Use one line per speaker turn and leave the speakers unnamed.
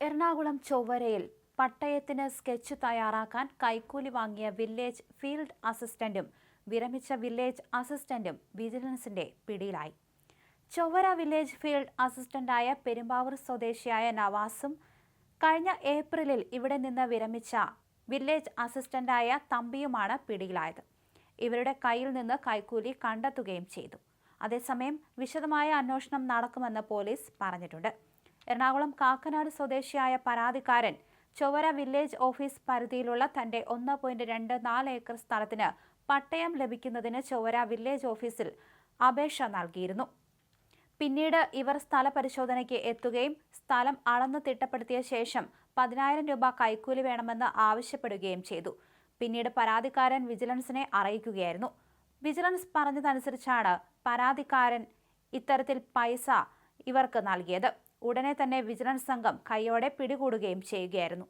Ernakulam ചൊവ്വരയിൽ പട്ടയത്തിന് sketch തയ്യാറാക്കാൻ കൈക്കൂലി വാങ്ങിയ വില്ലേജ് ഫീൽഡ് അസിസ്റ്റന്റും വിരമിച്ച വില്ലേജ് അസിസ്റ്റന്റും വിജിലൻസിന്റെ പിടിയിലായി. ചൊവ്വര വില്ലേജ് ഫീൽഡ് അസിസ്റ്റന്റായ പെരുമ്പാവൂർ സ്വദേശിയായ നവാസും കഴിഞ്ഞ ഏപ്രിലിൽ ഇവിടെ നിന്ന് വിരമിച്ച വില്ലേജ് അസിസ്റ്റന്റായ തമ്പിയുമാണ് പിടിയിലായത്. ഇവരുടെ കയ്യിൽ നിന്ന് കൈക്കൂലി കണ്ടെത്തുകയും ചെയ്തു. അതേസമയം വിശദമായ അന്വേഷണം നടക്കുമെന്ന് പോലീസ് പറഞ്ഞിട്ടുണ്ട്. എറണാകുളം കാക്കനാട് സ്വദേശിയായ പരാതിക്കാരൻ ചൊവ്വര വില്ലേജ് ഓഫീസ് പരിധിയിലുള്ള തന്റെ 1.24 ഏക്കർ സ്ഥലത്തിന് പട്ടയം ലഭിക്കുന്നതിന് ചൊവ്വര വില്ലേജ് ഓഫീസിൽ അപേക്ഷ നൽകിയിരുന്നു. പിന്നീട് ഇവർ സ്ഥല പരിശോധനയ്ക്ക് എത്തുകയും സ്ഥലം അളന്ന് തിട്ടപ്പെടുത്തിയ ശേഷം 10,000 രൂപ കൈക്കൂലി വേണമെന്ന് ആവശ്യപ്പെടുകയും ചെയ്തു. പിന്നീട് പരാതിക്കാരൻ വിജിലൻസിനെ അറിയിക്കുകയായിരുന്നു. വിജിലൻസ് പറഞ്ഞതനുസരിച്ചാണ് പരാതിക്കാരൻ ഇത്തരത്തിൽ പൈസ ഇവർക്ക് നൽകിയത്. ഉടനെ തന്നെ വിജിലൻസ് സംഘം കൈയോടെ പിടികൂടുകയും ചെയ്യുകയായിരുന്നു.